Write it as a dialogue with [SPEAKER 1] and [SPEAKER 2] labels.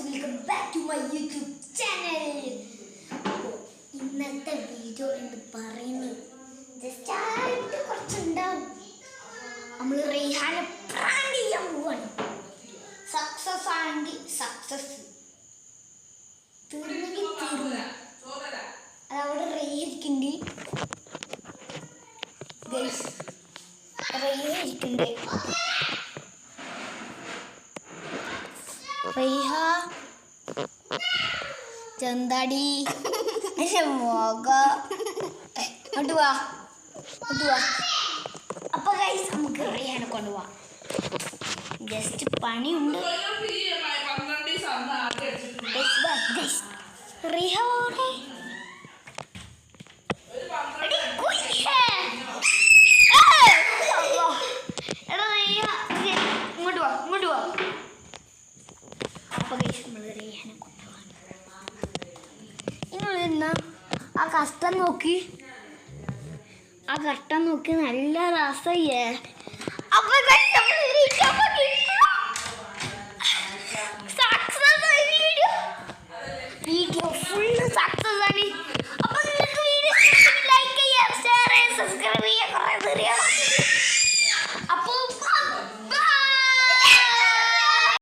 [SPEAKER 1] Welcome back to my YouTube channel. അപ്പോൾ ഇന്നത്തെ video എന്ന് പറയുന്നത് ജസ്റ്റ് കുറച്ചുണ്ടാവും. നമ്മൾ റെയ്ഹാനെ പ്രാങ്ക് ചെയ്യാൻ പോവാണ്. സക്സസ് ആണെങ്കിൽ സക്സസ്, തീർന്നെങ്കിൽ തീർന്നു. അതവിടെ റെയ്യിരിക്കണ്ട്, റെയ്യിരിക്കണ്ട്. റെയ്ഹ ചന്താടി മോക ഇങ്ങോട്ട് വാ. അപ്പൊ ഗൈസ് നമുക്ക് റെയ്ഹാനെ കൊണ്ടുപോവാം. ജസ്റ്റ് പണിയുണ്ട്. റെയ്ഹ ഇങ്ങോട്ട് വാ. അപ്പൊ ഗൈസ് നമ്മൾ റെയ്ഹാനെ കൊണ്ടുപോവാൻ. ഇനി ആ കഷ്ടം നോക്കി, നല്ല രസയ്യേ. അപ്പൊ വീഡിയോ ഫുള്ള് സക്സസ് ആണ്. അപ്പൊ നിങ്ങൾക്ക് വീഡിയോ ലൈക്ക് ചെയ്യാം, ഷെയർ ചെയ്യാം, സബ്സ്ക്രൈബ് ചെയ്യാം.